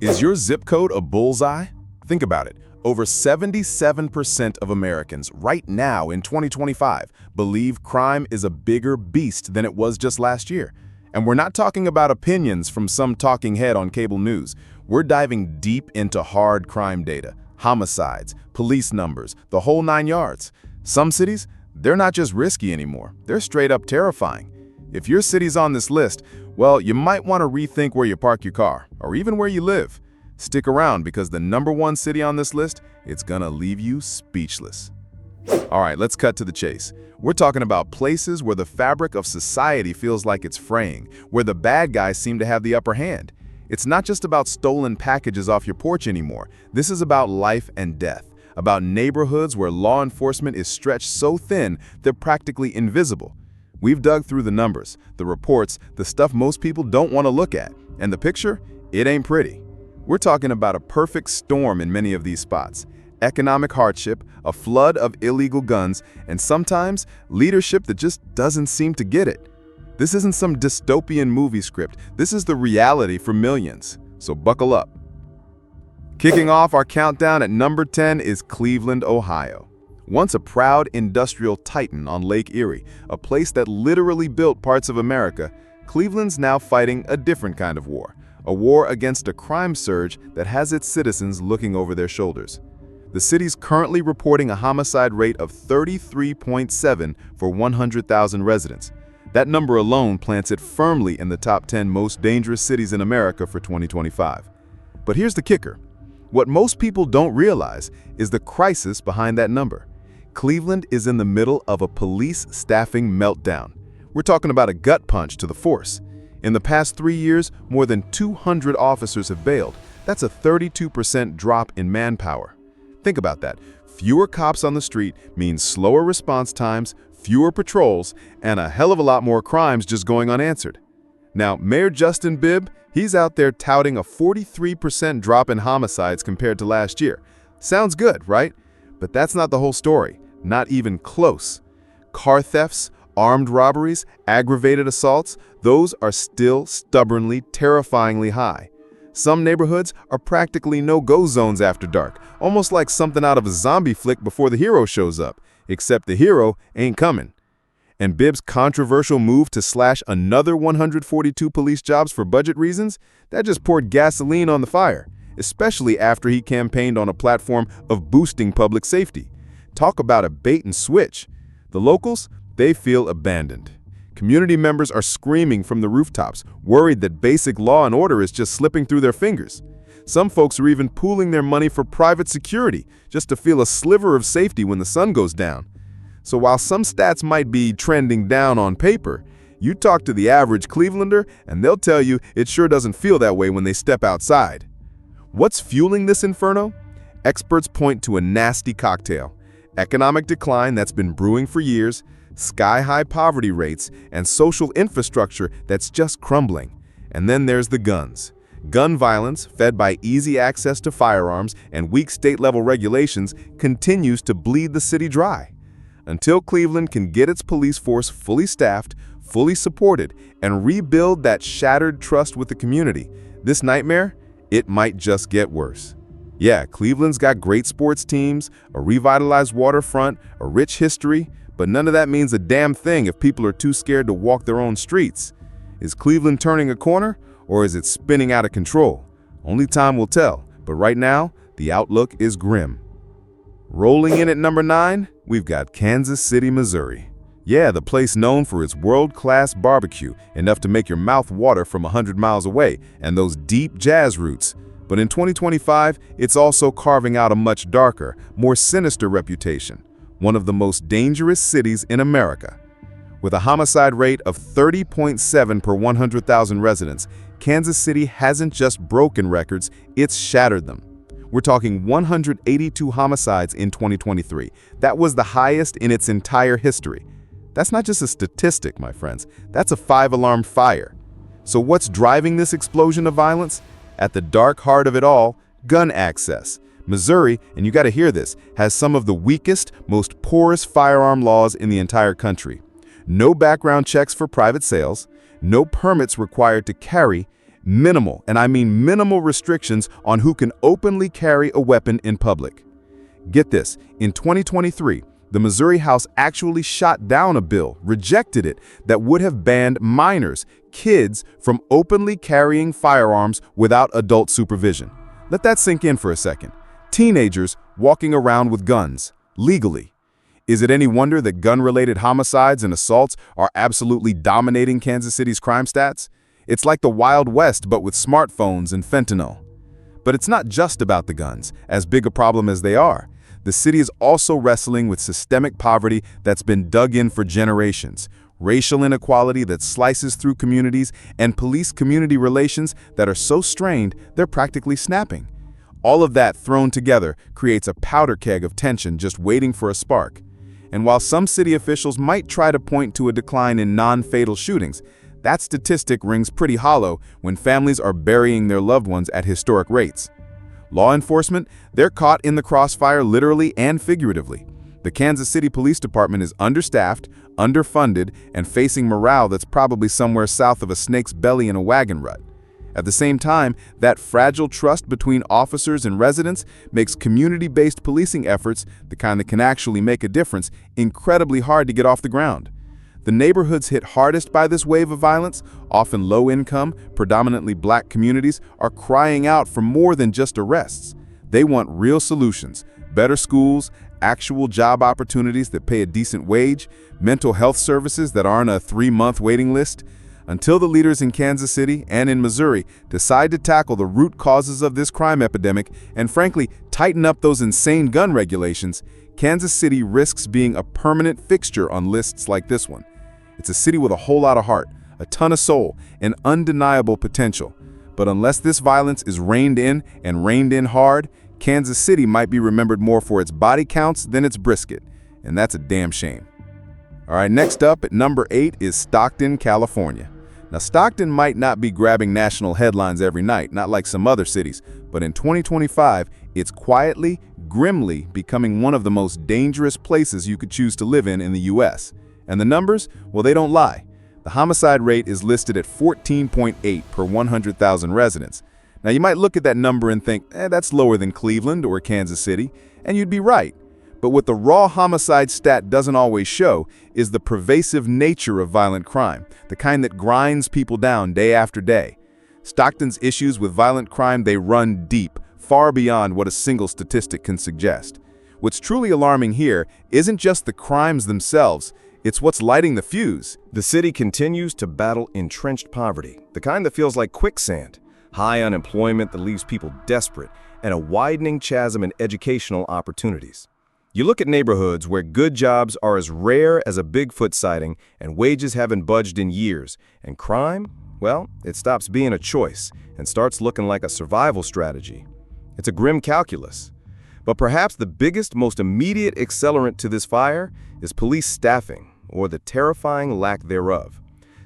Is your zip code a bullseye? Think about it. Over 77% of Americans right now in 2025 believe crime is a bigger beast than it was just last year. And we're not talking about opinions from some talking head on cable news. We're diving deep into hard crime data, homicides, police numbers, the whole 9 yards. Some cities, they're not just risky anymore, they're straight up terrifying. If your city's on this list, well, you might want to rethink where you park your car, or even where you live. Stick around because the #1 city on this list, it's gonna leave you speechless. All right, let's cut to the chase. We're talking about places where the fabric of society feels like it's fraying, where the bad guys seem to have the upper hand. It's not just about stolen packages off your porch anymore. This is about life and death, about neighborhoods where law enforcement is stretched so thin they're practically invisible. We've dug through the numbers, the reports, the stuff most people don't want to look at, and the picture, it ain't pretty. We're talking about a perfect storm in many of these spots. Economic hardship, a flood of illegal guns, and sometimes leadership that just doesn't seem to get it. This isn't some dystopian movie script. This is the reality for millions. So buckle up. Kicking off our countdown at number 10 is Cleveland, Ohio. Once a proud industrial titan on Lake Erie, a place that literally built parts of America, Cleveland's now fighting a different kind of war. A war against a crime surge that has its citizens looking over their shoulders. The city's currently reporting a homicide rate of 33.7 for 100,000 residents. That number alone plants it firmly in the top 10 most dangerous cities in America for 2025. But here's the kicker. What most people don't realize is the crisis behind that number. Cleveland is in the middle of a police staffing meltdown. We're talking about a gut punch to the force. In the past 3 years, more than 200 officers have bailed. That's a 32% drop in manpower. Think about that. Fewer cops on the street means slower response times, fewer patrols, and a hell of a lot more crimes just going unanswered. Now, Mayor Justin Bibb, he's out there touting a 43% drop in homicides compared to last year. Sounds good, right? But that's not the whole story. Not even close. Car thefts, armed robberies, aggravated assaults, those are still stubbornly, terrifyingly high. Some neighborhoods are practically no-go zones after dark, almost like something out of a zombie flick before the hero shows up, except the hero ain't coming. And Bibb's controversial move to slash another 142 police jobs for budget reasons, that just poured gasoline on the fire, especially after he campaigned on a platform of boosting public safety. Talk about a bait and switch. The locals, they feel abandoned. Community members are screaming from the rooftops, worried that basic law and order is just slipping through their fingers. Some folks are even pooling their money for private security, just to feel a sliver of safety when the sun goes down. So while some stats might be trending down on paper, you talk to the average Clevelander and they'll tell you it sure doesn't feel that way when they step outside. What's fueling this inferno? Experts point to a nasty cocktail. Economic decline that's been brewing for years, sky-high poverty rates, and social infrastructure that's just crumbling. And then there's the guns. Gun violence, fed by easy access to firearms and weak state-level regulations, continues to bleed the city dry. Until Cleveland can get its police force fully staffed, fully supported, and rebuild that shattered trust with the community, this nightmare, it might just get worse. Yeah, Cleveland's got great sports teams, a revitalized waterfront, a rich history, but none of that means a damn thing if people are too scared to walk their own streets. Is Cleveland turning a corner, or is it spinning out of control? Only time will tell, but right now, the outlook is grim. Rolling in at number 9, we've got Kansas City, Missouri. Yeah, the place known for its world-class barbecue, enough to make your mouth water from 100 miles away, and those deep jazz roots. But in 2025, it's also carving out a much darker, more sinister reputation. One of the most dangerous cities in America. With a homicide rate of 30.7 per 100,000 residents, Kansas City hasn't just broken records, it's shattered them. We're talking 182 homicides in 2023. That was the highest in its entire history. That's not just a statistic, my friends. That's a 5-alarm fire. So what's driving this explosion of violence? At the dark heart of it all, gun access. Missouri, and you got to hear this, has some of the weakest, most porous firearm laws in the entire country. No background checks for private sales, no permits required to carry, Minimal, and I mean minimal restrictions on who can openly carry a weapon in public. Get this, in 2023, the Missouri House actually shot down a bill, rejected it, that would have banned minors, kids, from openly carrying firearms without adult supervision. Let that sink in for a second. Teenagers walking around with guns, legally. Is it any wonder that gun-related homicides and assaults are absolutely dominating Kansas City's crime stats? It's like the Wild West, but with smartphones and fentanyl. But it's not just about the guns, as big a problem as they are. The city is also wrestling with systemic poverty that's been dug in for generations, racial inequality that slices through communities, and police-community relations that are so strained they're practically snapping. All of that thrown together creates a powder keg of tension just waiting for a spark. And while some city officials might try to point to a decline in non-fatal shootings, that statistic rings pretty hollow when families are burying their loved ones at historic rates. Law enforcement, they're caught in the crossfire literally and figuratively. The Kansas City Police Department is understaffed, underfunded, and facing morale that's probably somewhere south of a snake's belly in a wagon rut. At the same time, that fragile trust between officers and residents makes community-based policing efforts, the kind that can actually make a difference, incredibly hard to get off the ground. The neighborhoods hit hardest by this wave of violence, often low-income, predominantly black communities, are crying out for more than just arrests. They want real solutions, better schools, actual job opportunities that pay a decent wage, mental health services that aren't a 3-month waiting list. Until the leaders in Kansas City and in Missouri decide to tackle the root causes of this crime epidemic and, frankly, tighten up those insane gun regulations, Kansas City risks being a permanent fixture on lists like this one. It's a city with a whole lot of heart, a ton of soul, and undeniable potential. But unless this violence is reined in and reined in hard, Kansas City might be remembered more for its body counts than its brisket, and that's a damn shame. All right, next up at number 8 is Stockton, California. Now, Stockton might not be grabbing national headlines every night, not like some other cities, but in 2025, it's quietly, grimly becoming one of the most dangerous places you could choose to live in the U.S. And the numbers? Well, they don't lie. The homicide rate is listed at 14.8 per 100,000 residents. Now, you might look at that number and think, that's lower than Cleveland or Kansas City, and you'd be right. But what the raw homicide stat doesn't always show is the pervasive nature of violent crime, the kind that grinds people down day after day. Stockton's issues with violent crime, they run deep, far beyond what a single statistic can suggest. What's truly alarming here isn't just the crimes themselves, it's what's lighting the fuse. The city continues to battle entrenched poverty, the kind that feels like quicksand, high unemployment that leaves people desperate, and a widening chasm in educational opportunities. You look at neighborhoods where good jobs are as rare as a Bigfoot sighting and wages haven't budged in years, and crime, well, it stops being a choice and starts looking like a survival strategy. It's a grim calculus. But perhaps the biggest, most immediate accelerant to this fire is police staffing, or the terrifying lack thereof.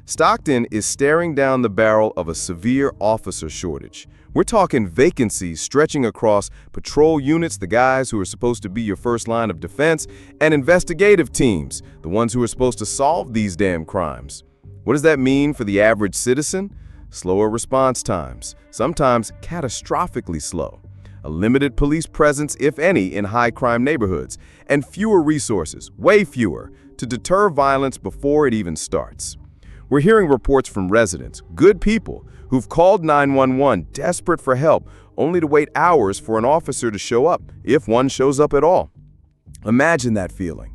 Stockton is staring down the barrel of a severe officer shortage. We're talking vacancies stretching across patrol units, the guys who are supposed to be your first line of defense, and investigative teams, the ones who are supposed to solve these damn crimes. What does that mean for the average citizen? Slower response times, sometimes catastrophically slow. A limited police presence, if any, in high-crime neighborhoods, and fewer resources, way fewer, to deter violence before it even starts. We're hearing reports from residents, good people, who've called 911 desperate for help, only to wait hours for an officer to show up, if one shows up at all. Imagine that feeling.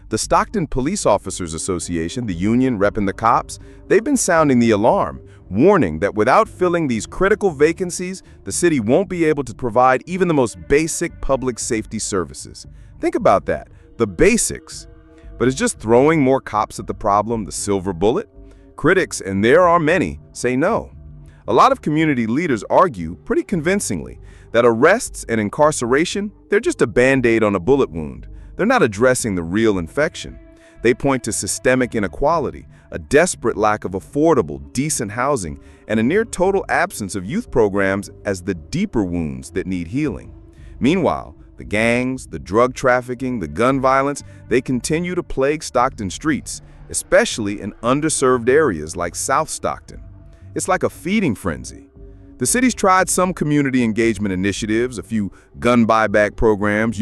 The Stockton Police Officers Association, the union repping the cops, they've been sounding the alarm, warning that without filling these critical vacancies, the city won't be able to provide even the most basic public safety services. Think about that, the basics. But is just throwing more cops at the problem the silver bullet? Critics, and there are many, say no. A lot of community leaders argue, pretty convincingly, that arrests and incarceration, they're just a band-aid on a bullet wound. They're not addressing the real infection. They point to systemic inequality, a desperate lack of affordable, decent housing, and a near-total absence of youth programs as the deeper wounds that need healing. Meanwhile, the gangs, the drug trafficking, the gun violence, they continue to plague Stockton streets, especially in underserved areas like South Stockton. it's like a feeding frenzy. The city's tried some community engagement initiatives, a few gun buyback programs,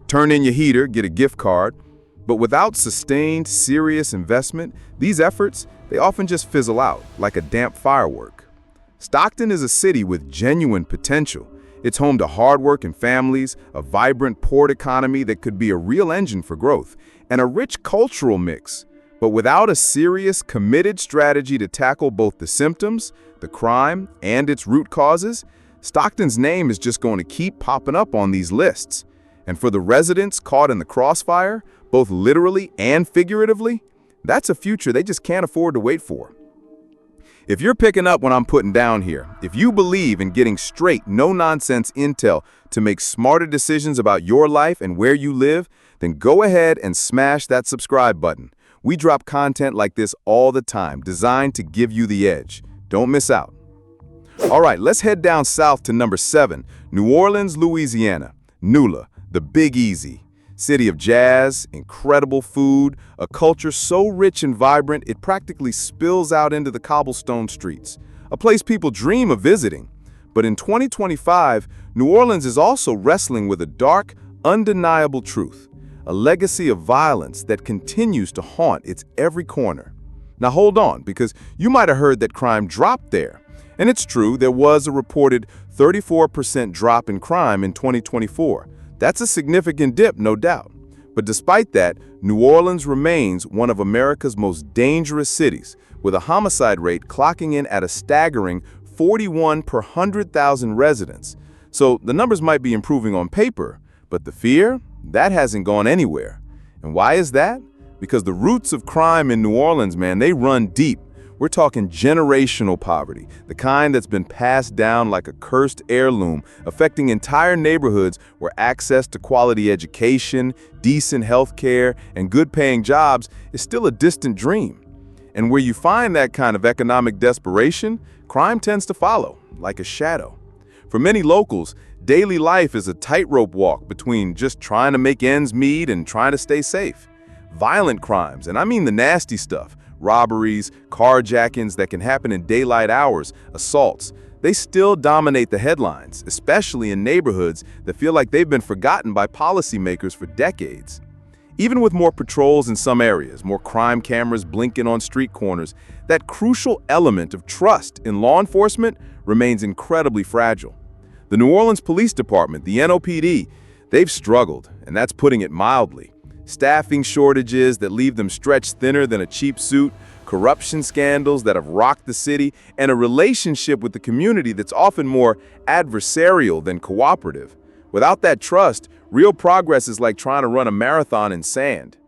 turn in your heater, get a gift card. But without sustained, serious investment, these efforts, they often just fizzle out like a damp firework. Stockton is a city with genuine potential. It's home to hardworking families, a vibrant port economy that could be a real engine for growth, and a rich cultural mix. But without a serious, committed strategy to tackle both the symptoms, the crime, and its root causes, Stockton's name is just going to keep popping up on these lists. And for the residents caught in the crossfire, both literally and figuratively, that's a future they just can't afford to wait for. If you're picking up what I'm putting down here, if you believe in getting straight, no-nonsense intel to make smarter decisions about your life and where you live, then go ahead and smash that subscribe button. We drop content like this all the time, designed to give you the edge. Don't miss out. All right, let's head down south to number 7, New Orleans, Louisiana. NOLA, the Big Easy. City of jazz, incredible food, a culture so rich and vibrant it practically spills out into the cobblestone streets. A place people dream of visiting. But in 2025, New Orleans is also wrestling with a dark, undeniable truth. A legacy of violence that continues to haunt its every corner. Now hold on, because you might have heard that crime dropped there. And it's true, there was a reported 34% drop in crime in 2024. That's a significant dip, no doubt. But despite that, New Orleans remains one of America's most dangerous cities, with a homicide rate clocking in at a staggering 41 per 100,000 residents. So the numbers might be improving on paper, but the fear, that hasn't gone anywhere. And why is that? Because the roots of crime in New Orleans, man, they run deep. We're talking generational poverty, the kind that's been passed down like a cursed heirloom, affecting entire neighborhoods where access to quality education, decent health care, and good-paying jobs is still a distant dream. And where you find that kind of economic desperation, crime tends to follow, like a shadow. For many locals, daily life is a tightrope walk between just trying to make ends meet and trying to stay safe. Violent crimes, and I mean the nasty stuff, robberies, carjackings that can happen in daylight hours, assaults, they still dominate the headlines, especially in neighborhoods that feel like they've been forgotten by policymakers for decades. Even with more patrols in some areas, more crime cameras blinking on street corners, that crucial element of trust in law enforcement remains incredibly fragile. The New Orleans Police Department, the NOPD, they've struggled, and that's putting it mildly. Staffing shortages that leave them stretched thinner than a cheap suit, corruption scandals that have rocked the city, and a relationship with the community that's often more adversarial than cooperative. Without that trust, real progress is like trying to run a marathon in sand.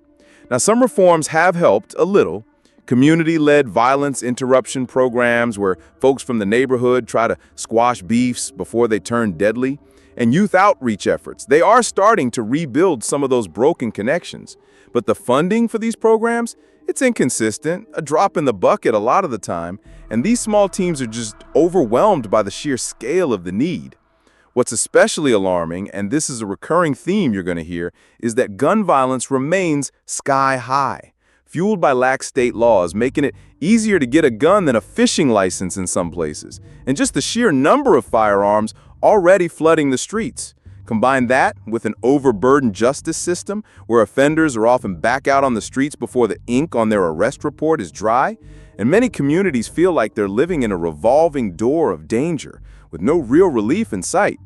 Now, some reforms have helped a little. Community-led violence interruption programs where folks from the neighborhood try to squash beefs before they turn deadly. And youth outreach efforts, they are starting to rebuild some of those broken connections. But the funding for these programs, it's inconsistent, a drop in the bucket a lot of the time, and these small teams are just overwhelmed by the sheer scale of the need. What's especially alarming, and this is a recurring theme you're going to hear, is that gun violence remains sky high, fueled by lax state laws, making it easier to get a gun than a fishing license in some places, and just the sheer number of firearms already flooding the streets. Combine that with an overburdened justice system where offenders are often back out on the streets before the ink on their arrest report is dry, and many communities feel like they're living in a revolving door of danger with no real relief in sight.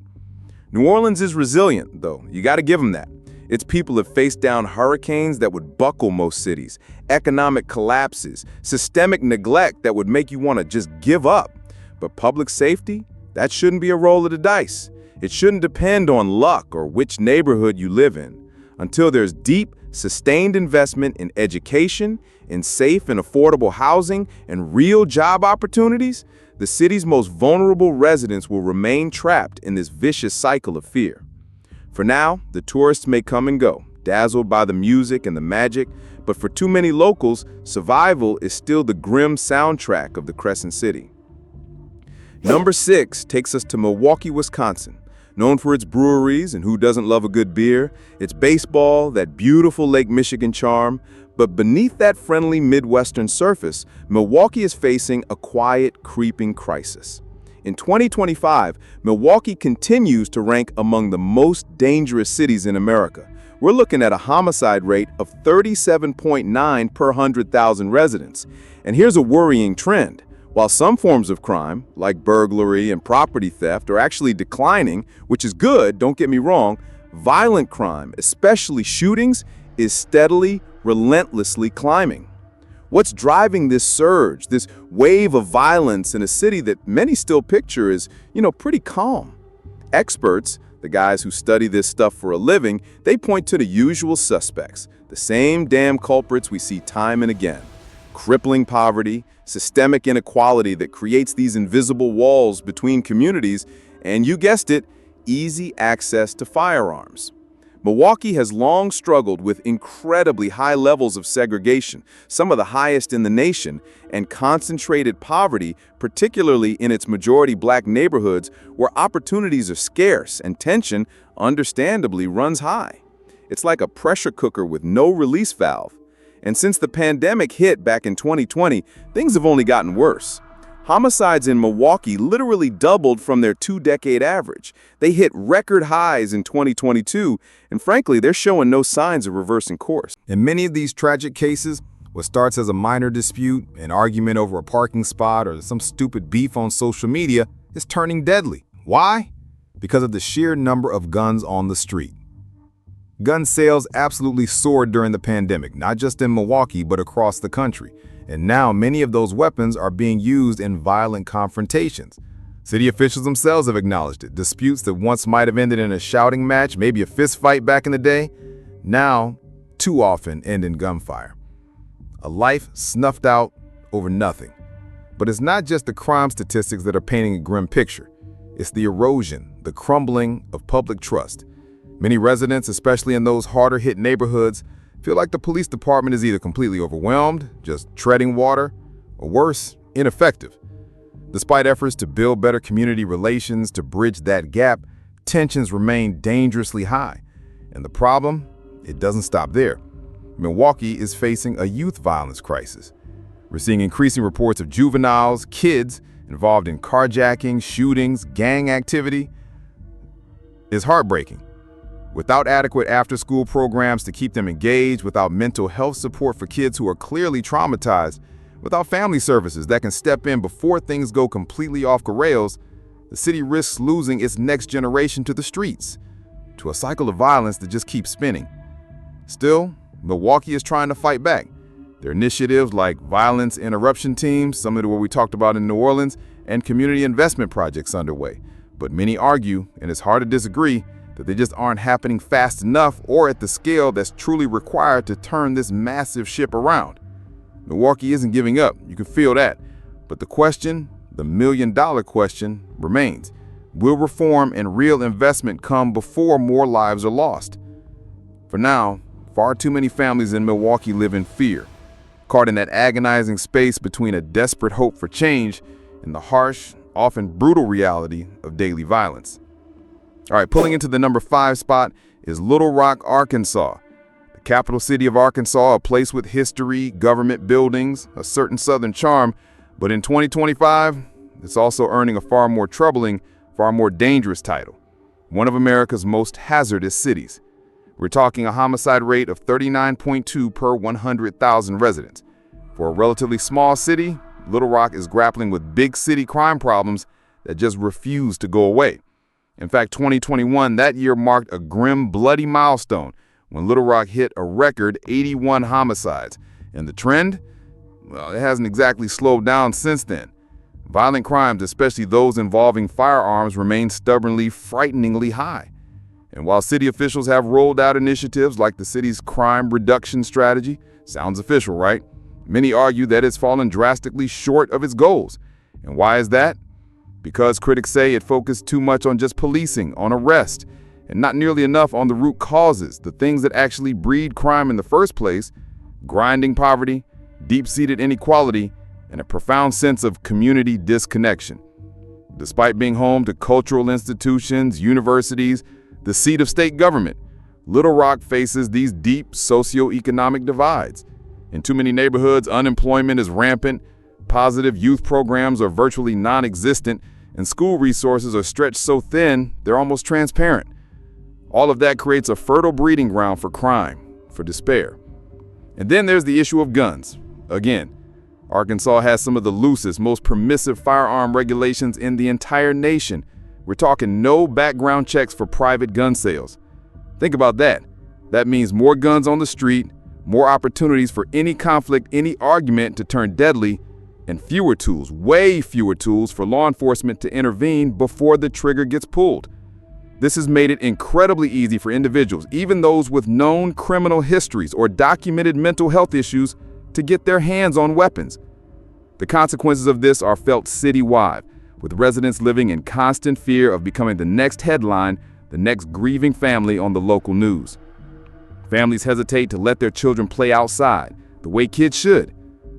New Orleans is resilient, though. You got to give them that. Its people have faced down hurricanes that would buckle most cities, economic collapses, systemic neglect that would make you want to just give up. But public safety? That shouldn't be a roll of the dice. It shouldn't depend on luck or which neighborhood you live in. Until there's deep, sustained investment in education, in safe and affordable housing, and real job opportunities, the city's most vulnerable residents will remain trapped in this vicious cycle of fear. For now, the tourists may come and go, dazzled by the music and the magic, but for too many locals, survival is still the grim soundtrack of the Crescent City. Number 6 takes us to Milwaukee, Wisconsin. Known for its breweries, and who doesn't love a good beer, its baseball, that beautiful Lake Michigan charm, But beneath that friendly Midwestern surface, Milwaukee is facing a quiet, creeping crisis. In 2025, Milwaukee continues to rank among the most dangerous cities in America. We're looking at a homicide rate of 37.9 per 100,000 residents. And here's a worrying trend. While some forms of crime, like burglary and property theft, are actually declining, which is good, don't get me wrong, violent crime, especially shootings, is steadily, relentlessly climbing. What's driving this surge, this wave of violence in a city that many still picture as, pretty calm? Experts, the guys who study this stuff for a living, they point to the usual suspects, the same damn culprits we see time and again. Crippling poverty, systemic inequality that creates these invisible walls between communities, and you guessed it, easy access to firearms. Milwaukee has long struggled with incredibly high levels of segregation, some of the highest in the nation, and concentrated poverty, particularly in its majority black neighborhoods where opportunities are scarce and tension, understandably, runs high. It's like a pressure cooker with no release valve. And since the pandemic hit back in 2020, things have only gotten worse. Homicides in Milwaukee literally doubled from their two-decade average. They hit record highs in 2022, and frankly, they're showing no signs of reversing course. In many of these tragic cases, what starts as a minor dispute, an argument over a parking spot, or some stupid beef on social media is turning deadly. Why? Because of the sheer number of guns on the street. Gun sales absolutely soared during the pandemic, not just in Milwaukee, but across the country. And now many of those weapons are being used in violent confrontations. City officials themselves have acknowledged it. Disputes that once might have ended in a shouting match, maybe a fist fight back in the day, now too often end in gunfire. A life snuffed out over nothing. But it's not just the crime statistics that are painting a grim picture. It's the erosion, the crumbling of public trust. Many residents, especially in those harder hit neighborhoods, feel like the police department is either completely overwhelmed, just treading water, or worse, ineffective. Despite efforts to build better community relations to bridge that gap, tensions remain dangerously high. And the problem? It doesn't stop there. Milwaukee is facing a youth violence crisis. We're seeing increasing reports of juveniles, kids, involved in carjacking, shootings, gang activity. It's heartbreaking. Without adequate after-school programs to keep them engaged, without mental health support for kids who are clearly traumatized, without family services that can step in before things go completely off the rails, the city risks losing its next generation to the streets, to a cycle of violence that just keeps spinning. Still, Milwaukee is trying to fight back. There are initiatives like violence interruption teams, similar to what we talked about in New Orleans, and community investment projects underway. But many argue, and it's hard to disagree, that they just aren't happening fast enough or at the scale that's truly required to turn this massive ship around. Milwaukee isn't giving up, you can feel that. But the question, the million-dollar question, remains. Will reform and real investment come before more lives are lost? For now, far too many families in Milwaukee live in fear, caught in that agonizing space between a desperate hope for change and the harsh, often brutal reality of daily violence. All right, pulling into the number 5 spot is Little Rock, Arkansas. The capital city of Arkansas, a place with history, government buildings, a certain southern charm, but in 2025, it's also earning a far more troubling, far more dangerous title, one of America's most hazardous cities. We're talking a homicide rate of 39.2 per 100,000 residents. For a relatively small city, Little Rock is grappling with big city crime problems that just refuse to go away. In fact, 2021, that year marked a grim, bloody milestone when Little Rock hit a record 81 homicides. And the trend? Well, it hasn't exactly slowed down since then. Violent crimes, especially those involving firearms, remain stubbornly, frighteningly high. And while city officials have rolled out initiatives like the city's crime reduction strategy, sounds official, right? Many argue that it's fallen drastically short of its goals. And why is that? Because critics say it focused too much on just policing, on arrest, and not nearly enough on the root causes, the things that actually breed crime in the first place: grinding poverty, deep-seated inequality, and a profound sense of community disconnection. Despite being home to cultural institutions, universities, the seat of state government, Little Rock faces these deep socioeconomic divides. In too many neighborhoods, unemployment is rampant, positive youth programs are virtually non-existent, and school resources are stretched so thin they're almost transparent. All of that creates a fertile breeding ground for crime, for despair. And then there's the issue of guns. Again, Arkansas has some of the loosest, most permissive firearm regulations in the entire nation. We're talking no background checks for private gun sales. Think about that. That means more guns on the street, more opportunities for any conflict, any argument to turn deadly, and fewer tools, way fewer tools for law enforcement to intervene before the trigger gets pulled. This has made it incredibly easy for individuals, even those with known criminal histories or documented mental health issues, to get their hands on weapons. The consequences of this are felt citywide, with residents living in constant fear of becoming the next headline, the next grieving family on the local news. Families hesitate to let their children play outside, the way kids should.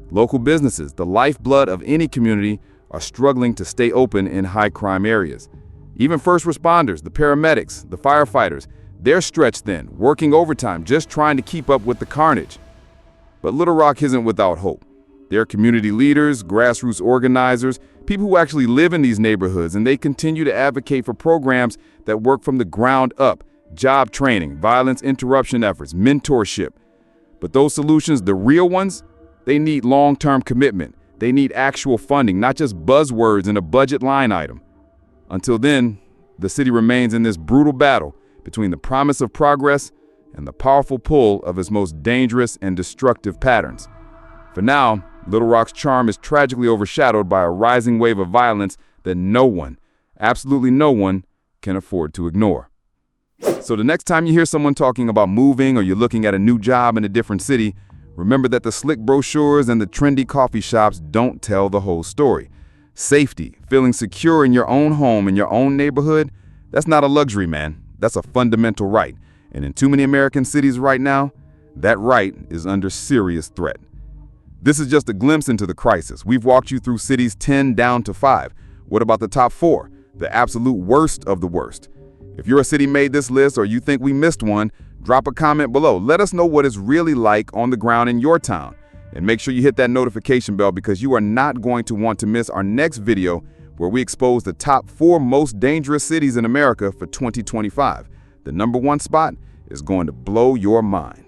Local businesses, the lifeblood of any community, are struggling to stay open in high-crime areas. Even first responders, the paramedics, the firefighters, they're stretched thin, working overtime, just trying to keep up with the carnage. But Little Rock isn't without hope. There are community leaders, grassroots organizers, people who actually live in these neighborhoods, and they continue to advocate for programs that work from the ground up: job training, violence interruption efforts, mentorship. But those solutions, the real ones, they need long-term commitment. They need actual funding, not just buzzwords in a budget line item. Until then, the city remains in this brutal battle between the promise of progress and the powerful pull of its most dangerous and destructive patterns. For now, Little Rock's charm is tragically overshadowed by a rising wave of violence that no one, absolutely no one, can afford to ignore. So the next time you hear someone talking about moving or you're looking at a new job in a different city, remember that the slick brochures and the trendy coffee shops don't tell the whole story. Safety, feeling secure in your own home, in your own neighborhood, that's not a luxury, man. That's a fundamental right. And in too many American cities right now, that right is under serious threat. This is just a glimpse into the crisis. We've walked you through cities 10 down to 5. What about the top 4? The absolute worst of the worst. If your city made this list or you think we missed one, drop a comment below. Let us know what it's really like on the ground in your town. And make sure you hit that notification bell, because you are not going to want to miss our next video where we expose the top 4 most dangerous cities in America for 2025. The #1 spot is going to blow your mind.